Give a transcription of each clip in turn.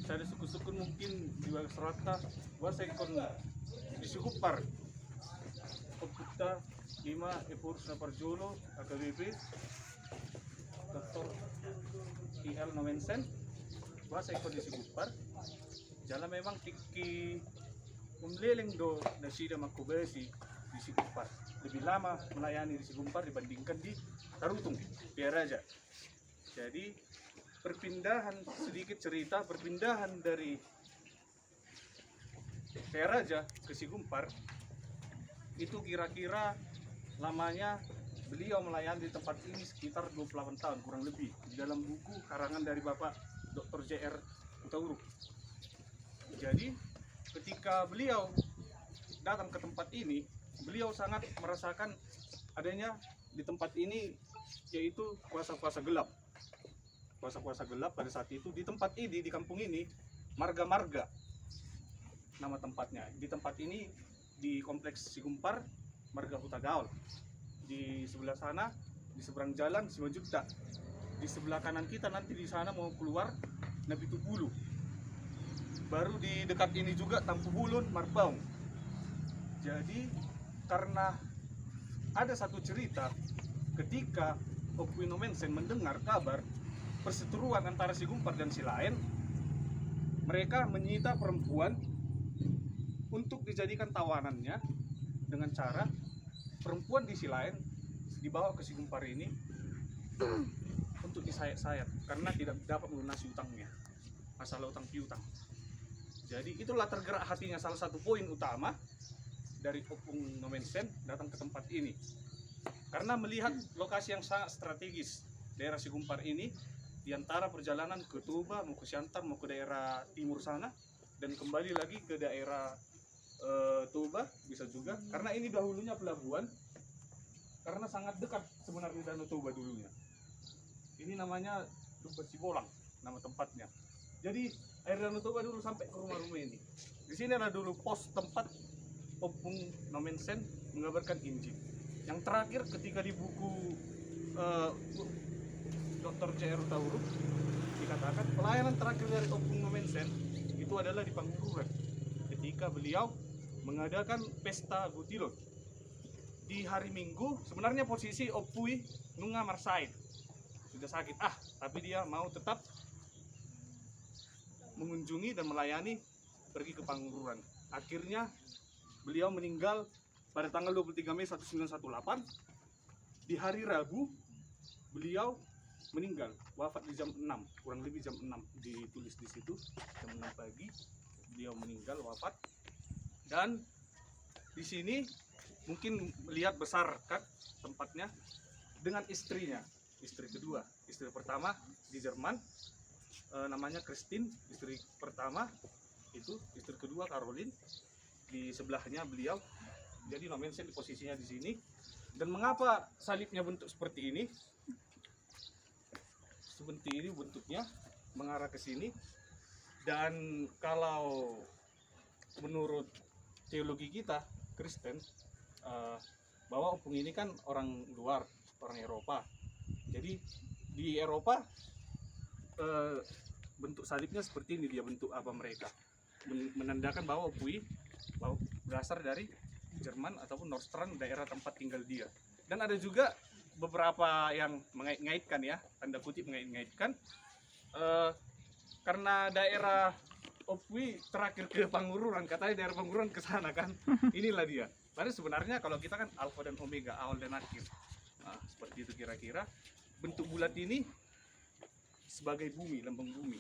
Saya suku-suku mungkin di Serata, saya ikon di Sukupar, Kopita, 5, Epur, Snaparjolo, AKBP, Dr. IL Nomensen, saya ikon di Sukupar. Jalan memang tiki umleleng do na sida makubesi di Sukupar. Lebih lama melayani di Sukupar dibandingkan di Tarutung, Piaraja. Jadi perpindahan, sedikit cerita perpindahan dari Piaraja ke Sikumpar itu kira-kira lamanya beliau melayani di tempat ini sekitar 28 tahun kurang lebih, di dalam buku karangan dari Bapak Dr. JR Utauruk. Jadi ketika beliau datang ke tempat ini, beliau sangat merasakan adanya di tempat ini yaitu kuasa-kuasa gelap. Kuasa-kuasa gelap pada saat itu di tempat ini, di kampung ini, marga-marga nama tempatnya. Di tempat ini di kompleks Sikumpar, marga Huta Gaul. Di sebelah sana, di seberang jalan Simanjuntak. Di sebelah kanan kita nanti di sana mau keluar Nabi Tubulu. Baru di dekat ini juga Tampu Bulun, Marbaung. Jadi karena ada satu cerita ketika Opui Nomensen mendengar kabar perseteruan antara Sikumpar dan Silain, mereka menyita perempuan untuk dijadikan tawanannya dengan cara perempuan di Silain dibawa ke Sikumpar ini untuk disayat-sayat karena tidak dapat melunasi utangnya, masalah utang piutang. Jadi itulah tergerak hatinya, salah satu poin utama dari Opung Nomensen datang ke tempat ini karena melihat lokasi yang sangat strategis daerah Sikumpar ini. Di antara perjalanan ke Toba, mau ke Siantar, mau ke daerah timur sana, dan kembali lagi ke daerah Toba, bisa juga. Karena ini dahulunya pelabuhan, karena sangat dekat sebenarnya Danau Toba dulunya. Ini namanya Dupa Sibolang, nama tempatnya. Jadi air Danau Toba dulu sampai ke rumah-rumah ini. Di sini adalah dulu pos tempat Opung Nomensen mengabarkan Injil. Yang terakhir ketika di buku Dr. JR Utauruk dikatakan pelayanan terakhir dari Opung Nomensen itu adalah di Pangururan ketika beliau mengadakan pesta Gutilon di hari Minggu. Sebenarnya posisi Opui Nunga Marsaid sudah sakit tapi dia mau tetap mengunjungi dan melayani, pergi ke Pangururan. Akhirnya beliau meninggal pada tanggal 23 Mei 1918. Di hari Rabu beliau meninggal, wafat di jam 6, kurang lebih jam 6 ditulis di situ, jam 6 pagi beliau meninggal wafat. Dan di sini mungkin melihat besar kan tempatnya dengan istrinya, istri kedua, istri pertama di Jerman namanya Christine, istri pertama itu, istri kedua Caroline, di sebelahnya beliau. Jadi Nomensen di posisinya di sini. Dan mengapa salibnya bentuk seperti ini? Seperti ini bentuknya, mengarah ke sini. Dan kalau menurut teologi kita Kristen, bahwa Opung ini kan orang luar, orang Eropa. Jadi di Eropa bentuk salibnya seperti ini, dia bentuk apa mereka, menandakan bahwa Opui berasal dari Jerman ataupun Nordstrand, daerah tempat tinggal dia. Dan ada juga beberapa yang mengait-ngaitkan, ya, tanda kutip mengait-ngaitkan, karena daerah Opui terakhir ke Pangururan, katanya daerah Pangururan ke sana kan. Inilah dia. Padahal sebenarnya kalau kita kan alfa dan omega, awal dan akhir. Nah, seperti itu kira-kira. Bentuk bulat ini sebagai bumi, lambang bumi,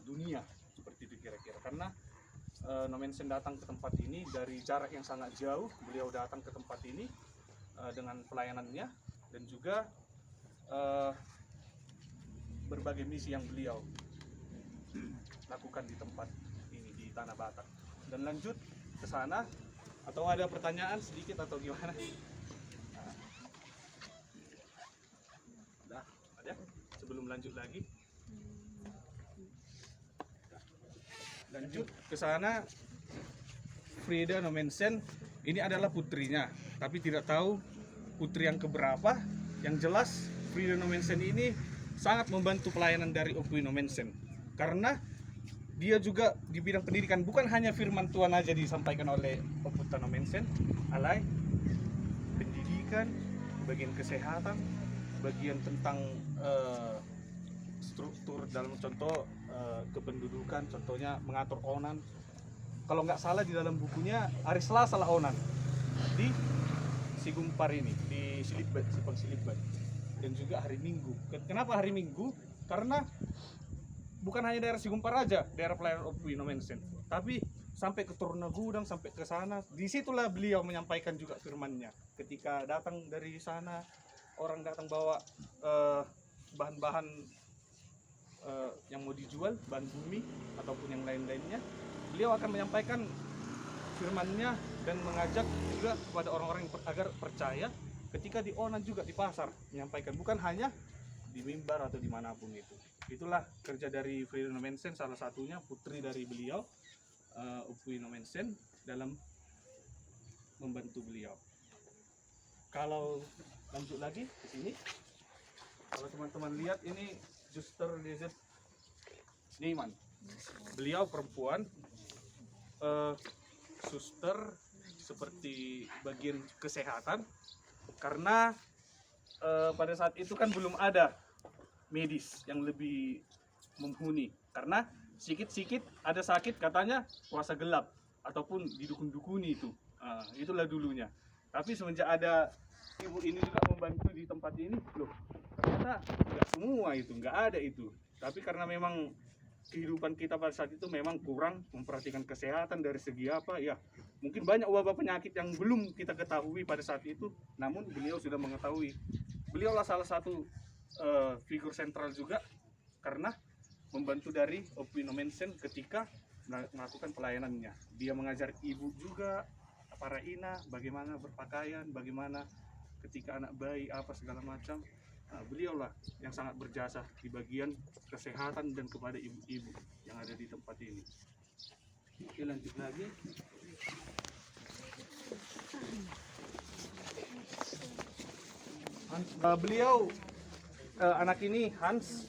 dunia, seperti itu kira-kira. Karena Nomensen datang ke tempat ini dari jarak yang sangat jauh. Beliau datang ke tempat ini dengan pelayanannya dan juga berbagai misi yang beliau lakukan di tempat ini, di Tanah Batak. Dan lanjut ke sana, atau ada pertanyaan sedikit atau gimana? Nah, ada? Sebelum lanjut lagi, lanjut ke sana. Frida Nomensen ini adalah putrinya, tapi tidak tahu putri yang keberapa. Yang jelas Frida Nomensen ini sangat membantu pelayanan dari Opuino Mensen, karena dia juga di bidang pendidikan, bukan hanya firman Tuhan aja disampaikan oleh Opuino Mensen, alai pendidikan, bagian kesehatan, bagian tentang struktur dalam contoh kependudukan, contohnya mengatur onan. Kalau nggak salah di dalam bukunya hari Selasa lah onan di Sigumpar ini, di Silibet, Sipang Silibet, dan juga hari Minggu. Kenapa hari Minggu? Karena bukan hanya daerah Sigumpar aja, daerah pelayanan Opuino Mensen, tapi sampai ke Tornagudang, sampai ke sana. Disitulah beliau menyampaikan juga firman-Nya. Ketika datang dari sana, orang datang bawa bahan-bahan yang mau dijual, bahan bumi ataupun yang lain-lainnya, beliau akan menyampaikan firman-Nya dan mengajak juga kepada orang-orang yang agar percaya ketika di onan juga di pasar, menyampaikan, bukan hanya di mimbar atau dimanapun itu. Itulah kerja dari Opuino Mensen, salah satunya putri dari beliau, Opuino Mensen, dalam membantu beliau. Kalau lanjut lagi ke sini, kalau teman-teman lihat ini Suster Lizet Neiman, beliau perempuan, suster seperti bagian kesehatan, karena pada saat itu kan belum ada medis yang lebih mumpuni, karena sikit-sikit ada sakit katanya puasa gelap ataupun didukun-dukuni itu. Itulah dulunya. Tapi semenjak ada ibu ini juga membantu di tempat ini, loh ternyata nggak semua itu, nggak ada itu. Tapi karena memang kehidupan kita pada saat itu memang kurang memperhatikan kesehatan dari segi apa ya, mungkin banyak wabah penyakit yang belum kita ketahui pada saat itu, namun beliau sudah mengetahui. Beliaulah salah satu figur sentral juga karena membantu dari Opuino Mensen ketika melakukan pelayanannya. Dia mengajar ibu juga, para ina, bagaimana berpakaian, bagaimana ketika anak bayi apa segala macam. Beliaulah yang sangat berjasa di bagian kesehatan dan kepada ibu-ibu yang ada di tempat ini. Oke, lanjut lagi. Beliau anak ini Hans,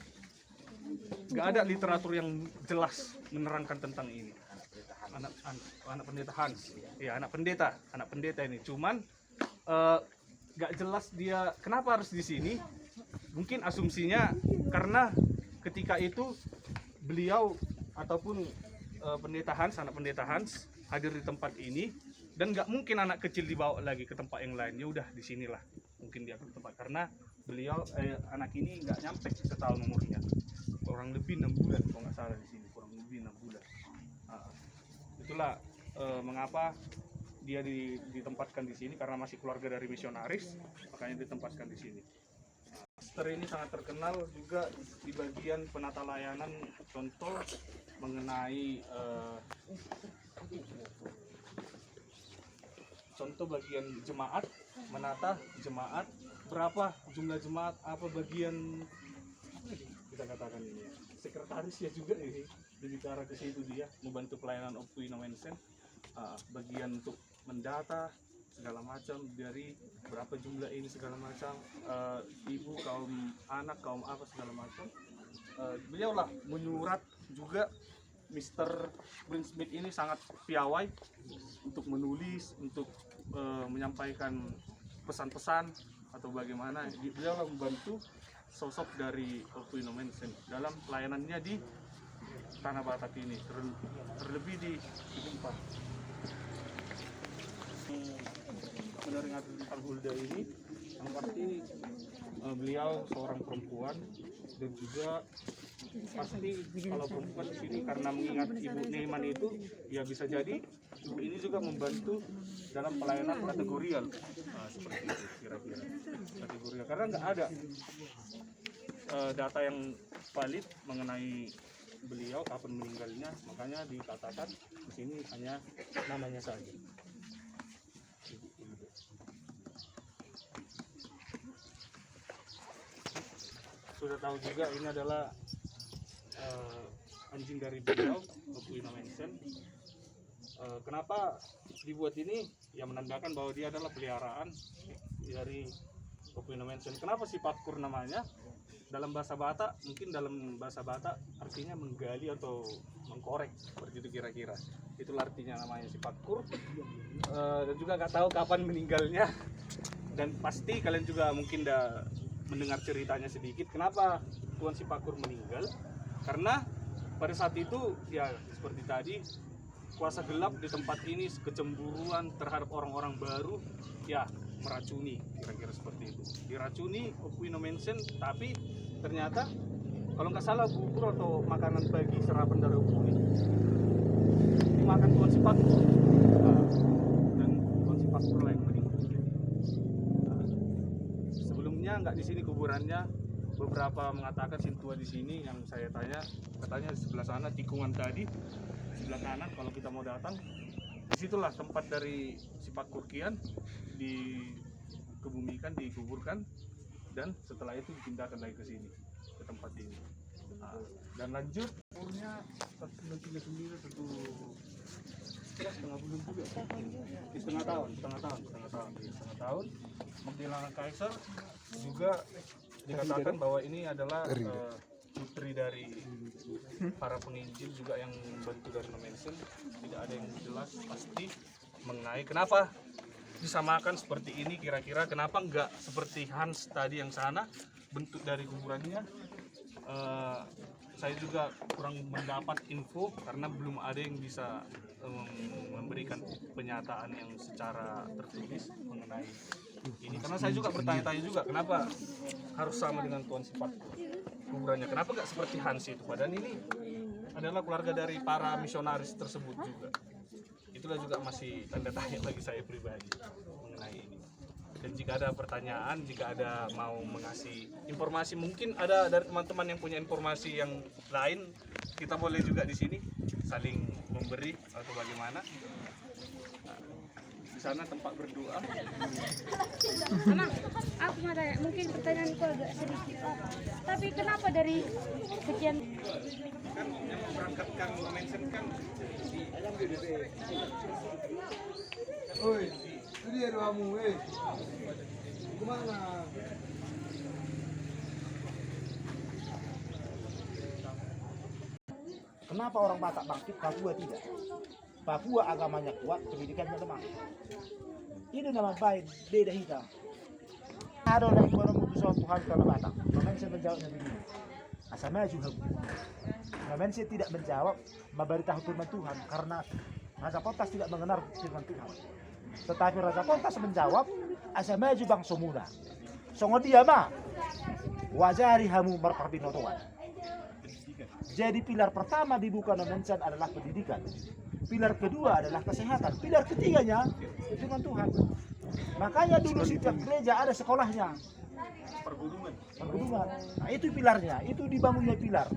nggak ada literatur yang jelas menerangkan tentang ini. Anak pendeta Hans, ya anak pendeta ini. Cuman nggak jelas dia kenapa harus di sini. Mungkin asumsinya karena ketika itu beliau ataupun anak pendeta Hans hadir di tempat ini, dan nggak mungkin anak kecil dibawa lagi ke tempat yang lain. Ya udah di sinilah mungkin dia ke tempat, karena beliau anak ini nggak nyampe setahun umurnya, kurang lebih 6 bulan kalau nggak salah di sini, kurang lebih 6 bulan. Itulah mengapa dia ditempatkan di sini, karena masih keluarga dari misionaris, makanya ditempatkan di sini. Suster ini sangat terkenal juga di bagian penata layanan, contoh mengenai contoh bagian jemaat, menata jemaat, berapa jumlah jemaat, apa bagian kita katakan ini ya, sekretaris ya juga ini berbicara ke situ, dia membantu pelayanan Opuino Mensen, bagian untuk mendata segala macam, dari berapa jumlah ini segala macam, ibu, kaum anak, kaum apa segala macam. Beliau lah menyurat juga. Mr. Brinsmith ini sangat piawai untuk menulis, untuk menyampaikan pesan-pesan atau bagaimana. Beliau lah membantu sosok dari Opuino Mensen dalam pelayanannya di Tanah Batak ini, terlebih di Sigumpar. Mendengar tentang Hulda ini, yang pasti beliau seorang perempuan, dan juga pasti kalau perempuan di sini karena mengingat Ibu Neiman itu, ya bisa jadi ibu ini juga membantu dalam pelayanan kategorial, seperti itu kira-kira kategorial, karena nggak ada data yang valid mengenai beliau kapan meninggalnya, makanya dikatakan di sini hanya namanya saja. Sudah tahu juga ini adalah anjing dari beliau, Opuino Mensen. Kenapa dibuat ini? Ya menandakan bahwa dia adalah peliharaan dari Opuino Mensen. Kenapa si Patkur namanya? dalam bahasa Batak artinya menggali atau mengkorek seperti itu kira-kira. Itulah artinya namanya Sipakur. Dan juga nggak tahu kapan meninggalnya. Dan pasti kalian juga mungkin udah mendengar ceritanya sedikit. Kenapa Tuan Sipakur meninggal? Karena pada saat itu ya seperti tadi, kuasa gelap di tempat ini kecemburuan terhadap orang-orang baru, ya meracuni, kira-kira seperti itu. Diracuni Opuino Mensen, tapi ternyata kalau nggak salah bubur atau makanan pagi serapan dari Opui dimakan Tuan Sipakur. Dan Tuan Sipakur lah yang meninggal. Sebelumnya nggak di sini kuburannya. Beberapa mengatakan sintua di sini, yang saya tanya katanya di sebelah sana tikungan tadi sebelah kanan kalau kita mau datang, disitulah tempat dari Sipakur Kian dikebumikan, dikuburkan, dan setelah itu dipindahkan lagi ke sini, ke tempat ini. Dan lanjut umurnya 1939 tentu setengah bulan juga, setengah tahun. Magdalena Kaiser juga dikatakan bahwa ini adalah putri dari para penginjil juga yang bantu dari Mensen. Tidak ada yang jelas pasti mengenai kenapa disamakan seperti ini, kira-kira kenapa enggak seperti Hans tadi yang sana bentuk dari kuburannya. Saya juga kurang mendapat info karena belum ada yang bisa memberikan pernyataan yang secara tertulis mengenai ini. Karena saya juga bertanya-tanya juga kenapa harus sama dengan Tuan Sipakur kuburannya, kenapa nggak seperti Hans itu, padahal ini adalah keluarga dari para misionaris tersebut juga. Itulah juga masih tanda tanya bagi saya pribadi mengenai ini. Dan jika ada pertanyaan, jika ada mau mengasih informasi, mungkin ada dari teman-teman yang punya informasi yang lain, kita boleh juga di sini saling memberi atau bagaimana. Di sana tempat berdoa. Mama, aku ada mungkin pertanyaanku agak sedikit. Tapi kenapa dari sekian Kan yang memberangkatkan Mensen kan Oi, itu dia doamu, kemana? Kenapa orang Batak bangkit, Papua tidak? Papua agamanya kuat, pendidikannya lemah. Ini nama baik, beda hitam. Ada orang yang memutuskan Tuhan kalau Batak. Mensen menjawabnya begini. Asalnya juga. Mensen tidak menjawab, memberitahu firman Tuhan karena Raja Pontas tidak mengenal firman Tuhan. Tetapi Raja Pontas menjawab, asalnya juga bang semula. Songo dia mah, wajari hamu merparbinotoan. Jadi pilar pertama dibuka Mensen adalah pendidikan. Pilar kedua adalah kesehatan. Pilar ketiganya firman Tuhan. Makanya dulu setiap gereja ada sekolahnya. pergulungan. Nah itu pilarnya, itu dibangunnya pilar.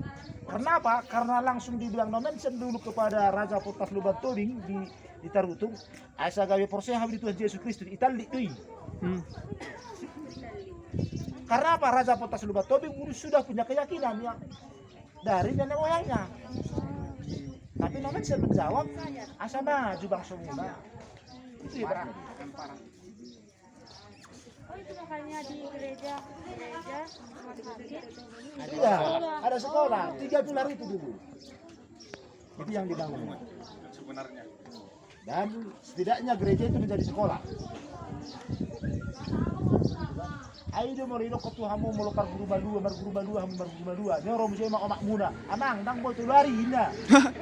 Kenapa? Karena langsung dibilang Mensen dulu kepada Raja Pontas Lubang Tobing di Tarutung, asa gawe porseha di Tuhan Yesus Kristus itali tui. Karena apa? Raja Pontas Lubang Tobing sudah punya keyakinan yang dari nenek moyangnya. Tapi Mensen menjawab, asa maju bang semula. Itu ya. Oh itu makanya di gereja rumah sakit. Iya, ada sekolah, 3 pilar itu dulu. Itu yang dibangun. Sebenarnya Dan setidaknya gereja itu menjadi sekolah. Ayo morido ketuhamu melokar guru balua, nyoro musai mak omak muna. Amang dang boy tulari hina.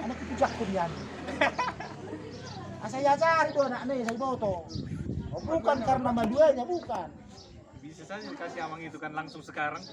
Anak itu jakun yan. Saya cari tuh anak nih, saya foto. Oh, bukan karena maduanya, bukan. bisa saja dikasih amang itu kan langsung sekarang.